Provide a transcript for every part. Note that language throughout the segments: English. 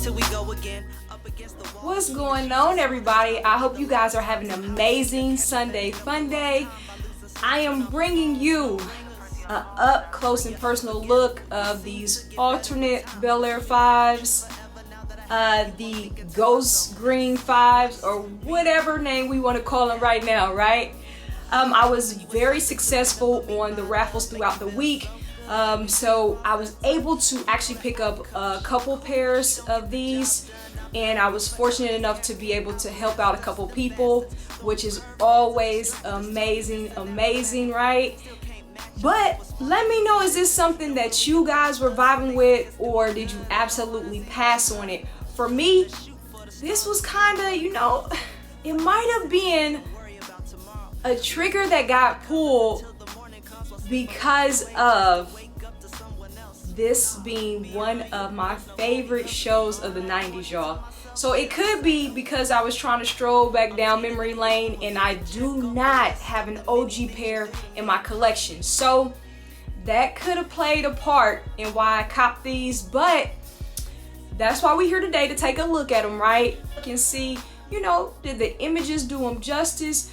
till we go again. Up against the wall. What's going on, everybody? I hope you guys are having an amazing Sunday fun day. I am bringing you an up close and personal look of these alternate Bel-Air 5s, the GhostGreen 5s, or whatever name we want to call them right now, right? I was very successful on the raffles throughout the week. So I was able to actually pick up a couple pairs of these, and I was fortunate enough to be able to help out a couple people, which is always amazing, right? But let me know, is this something that you guys were vibing with, or did you absolutely pass on it? For me, this was kind of, it might have been a trigger that got pulled because of this being one of my favorite shows of the 90s, y'all. So it could be because I was trying to stroll back down memory lane and I do not have an OG pair in my collection. So that could have played a part in why I copped these, but that's why we're here today, to take a look at them, right? You can see, did the images do them justice?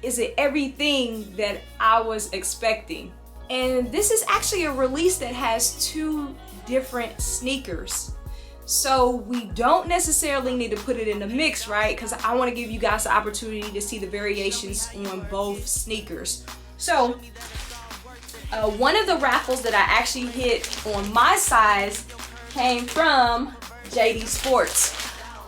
Is it everything that I was expecting? And this is actually a release that has two different sneakers. So we don't necessarily need to put it in the mix, right? Because I want to give you guys the opportunity to see the variations on both sneakers. So one of the raffles that I actually hit on my size came from JD Sports.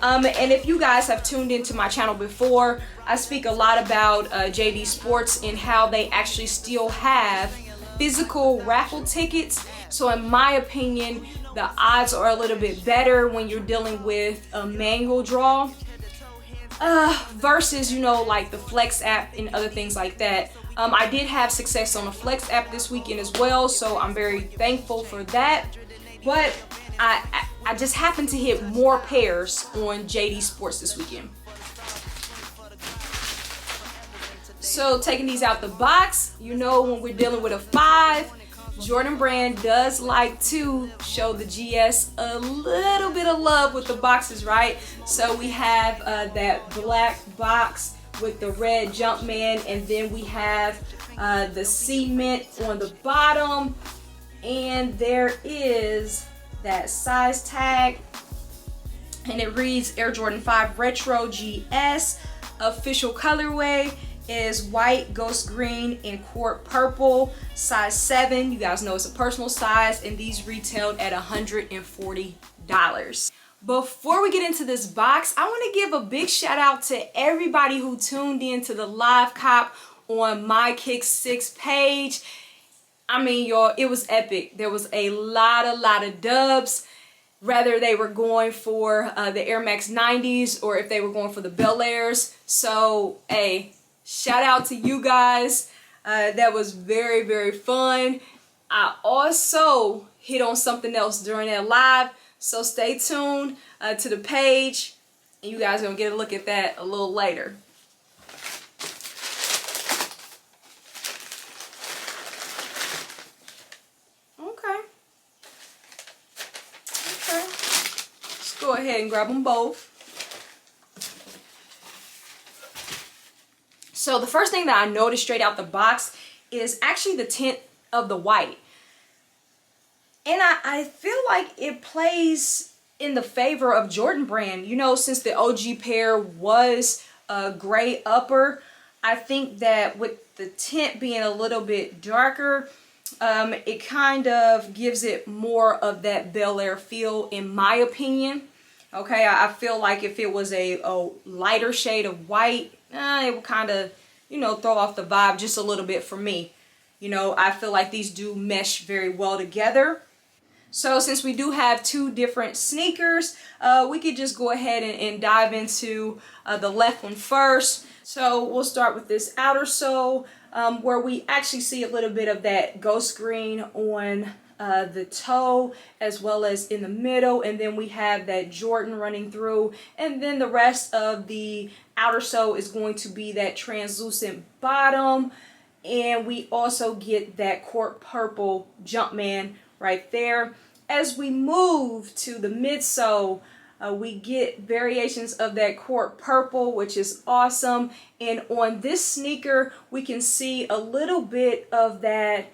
And if you guys have tuned into my channel before, I speak a lot about JD Sports and how they actually still have physical raffle tickets. So in my opinion, the odds are a little bit better when you're dealing with a manual draw versus, like the Flex app and other things like that. I did have success on the Flex app this weekend as well, so I'm very thankful for that. But I just happened to hit more pairs on JD Sports this weekend. So taking these out the box, when we're dealing with a 5, Jordan Brand does like to show the GS a little bit of love with the boxes, right? So we have that black box with the red Jumpman, and then we have the cement on the bottom, and there is that size tag, and it reads Air Jordan 5 Retro GS. Official colorway is white, ghost green, and court purple, size 7. You guys know it's a personal size, and these retailed at $140. Before we get into this box, I want to give a big shout out to everybody who tuned in to the live cop on my Kick 6 page. I mean, y'all, it was epic. There was a lot of dubs, whether they were going for the Air Max 90s or if they were going for the Bel-Airs. So, hey, shout out to you guys. That was very fun. I also hit on something else during that live, so stay tuned to the page, and you guys are gonna get a look at that a little later. Okay. Let's go ahead and grab them both. So the first thing that I noticed straight out the box is actually the tint of the white. And I feel like it plays in the favor of Jordan Brand. Since the OG pair was a gray upper, I think that with the tint being a little bit darker, it kind of gives it more of that Bel-Air feel, in my opinion. Okay, I feel like if it was a lighter shade of white, it would kind of, throw off the vibe just a little bit for me. I feel like these do mesh very well together. So since we do have two different sneakers, we could just go ahead and dive into the left one first. So we'll start with this outer sole, where we actually see a little bit of that ghost green on the toe as well as in the middle, and then we have that Jordan running through, and then the rest of the outer sole is going to be that translucent bottom, and we also get that court purple Jumpman right there. As we move to the midsole, We get variations of that court purple, which is awesome. And on this sneaker, we can see a little bit of that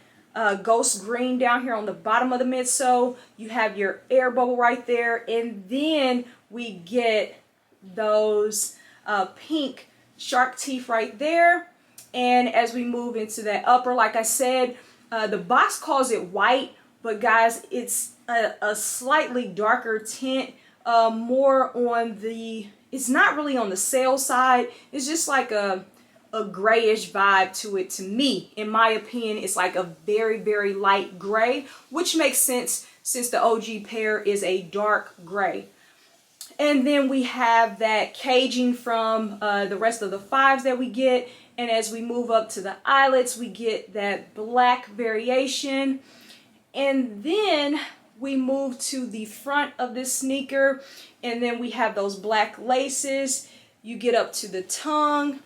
ghost green down here on the bottom of the midsole. You have your air bubble right there. And then we get those pink shark teeth right there. And as we move into that upper, like I said, the box calls it white, but guys, it's a slightly darker tint, more on the, it's not really on the sale side. It's just like a grayish vibe to it to me. In my opinion, it's like a very, very light gray, which makes sense since the OG pair is a dark gray. And then we have that caging from the rest of the 5s that we get. And as we move up to the eyelets, we get that black variation. And then we move to the front of this sneaker, and then we have those black laces. You get up to the tongue,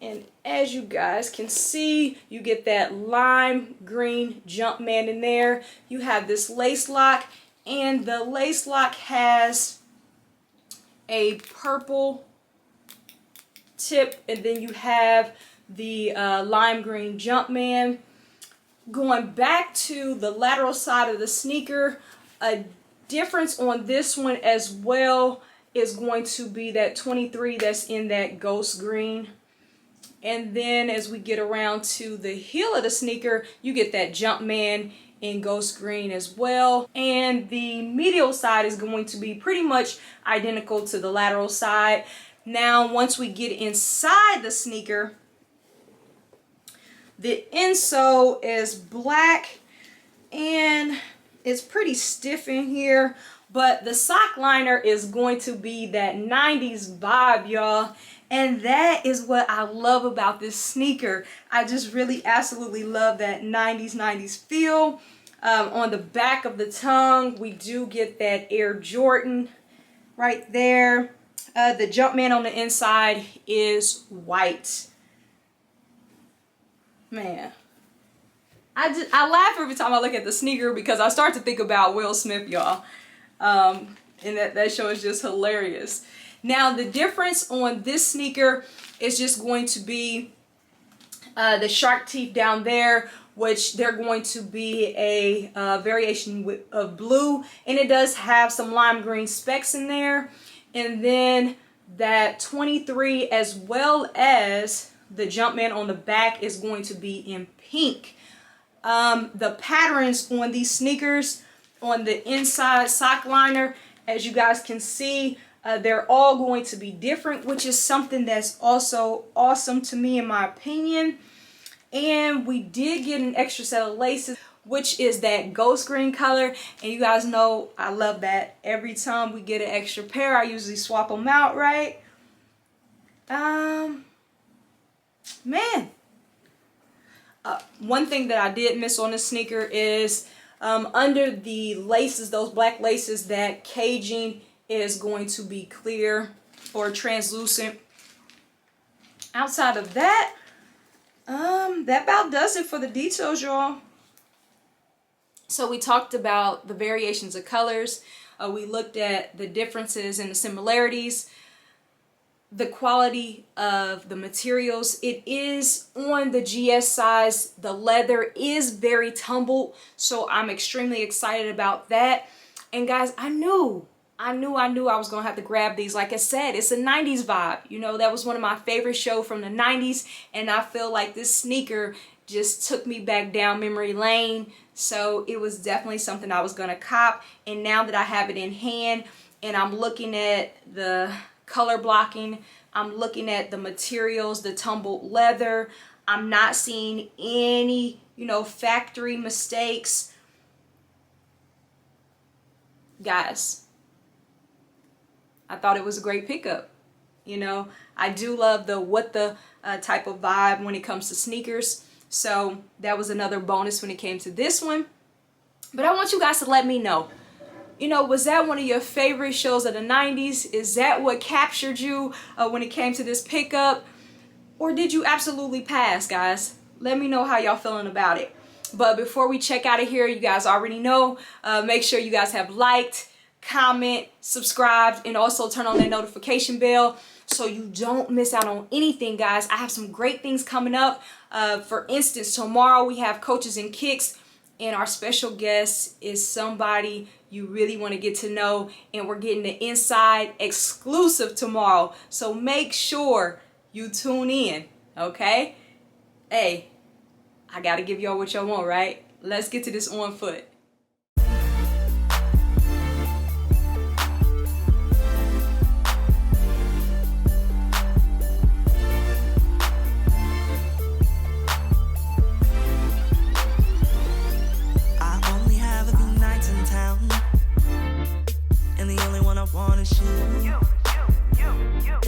and as you guys can see, you get that lime green Jumpman in there. You have this lace lock, and the lace lock has a purple tip, and then you have the lime green Jumpman. Going back to the lateral side of the sneaker, a difference on this one as well is going to be that 23 that's in that ghost green. And then as we get around to the heel of the sneaker, you get that Jumpman in ghost green as well. And the medial side is going to be pretty much identical to the lateral side. Now, once we get inside the sneaker, the insole is black and it's pretty stiff in here, but the sock liner is going to be that 90s vibe, y'all. And that is what I love about this sneaker. I just really absolutely love that 90s feel. On the back of the tongue, we do get that Air Jordan right there. The Jumpman on the inside is white. Man, I laugh every time I look at the sneaker because I start to think about Will Smith, y'all. And that show is just hilarious. Now, the difference on this sneaker is just going to be the shark teeth down there, which they're going to be a variation of blue, and it does have some lime green specks in there. And then that 23 as well as the Jumpman on the back is going to be in pink. The patterns on these sneakers on the inside sock liner, as you guys can see, they're all going to be different, which is something that's also awesome to me in my opinion. And we did get an extra set of laces, which is that ghost green color, and you guys know I love that. Every time we get an extra pair, I usually swap them out, right? Man, one thing that I did miss on this sneaker is under the laces, those black laces, that caging is going to be clear or translucent. Outside of that, that about does it for the details, y'all. So we talked about the variations of colors. We looked at the differences and the similarities. The quality of the materials. It is on the GS size. The leather is very tumbled, so I'm extremely excited about that. And guys, I knew I was gonna have to grab these. Like I said, it's a 90s vibe. You know, that was one of my favorite shows from the 90s, and I feel like this sneaker just took me back down memory lane. So it was definitely something I was gonna cop. And now that I have it in hand and I'm looking at the color blocking, I'm looking at the materials, the tumbled leather, I'm not seeing any, factory mistakes. Guys, I thought it was a great pickup. I do love the type of vibe when it comes to sneakers. So that was another bonus when it came to this one. But I want you guys to let me know. Was that one of your favorite shows of the 90s? Is that what captured you when it came to this pickup? Or did you absolutely pass, guys? Let me know how y'all feeling about it. But before we check out of here, you guys already know, make sure you guys have liked, comment, subscribe, and also turn on that notification bell so you don't miss out on anything, guys. I have some great things coming up. For instance, tomorrow we have Coaches and Kicks, and our special guest is somebody you really want to get to know, and we're getting the inside exclusive tomorrow. So make sure you tune in, okay? Hey, I gotta give y'all what y'all want, right? Let's get to this on foot.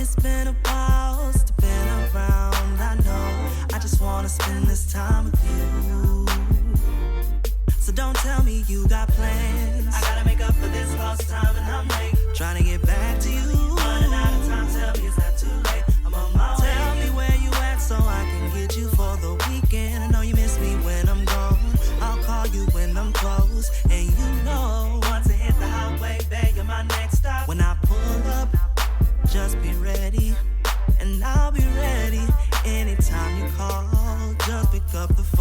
It's been a while since I've been around. I know I just wanna spend this time with you. So don't tell me you got plans. I gotta make up for this lost time and I'm late. Trying to get back to you. Running out of time, tell me it's not too late. I'm on my way. Tell me where you at so I can get you for the weekend. I know you miss me when I'm gone. I'll call you when I'm close. And you know, once I hit the highway, babe, you're my next stop. When I pull up, just be ready, and I'll be ready. Anytime you call, just pick up the phone.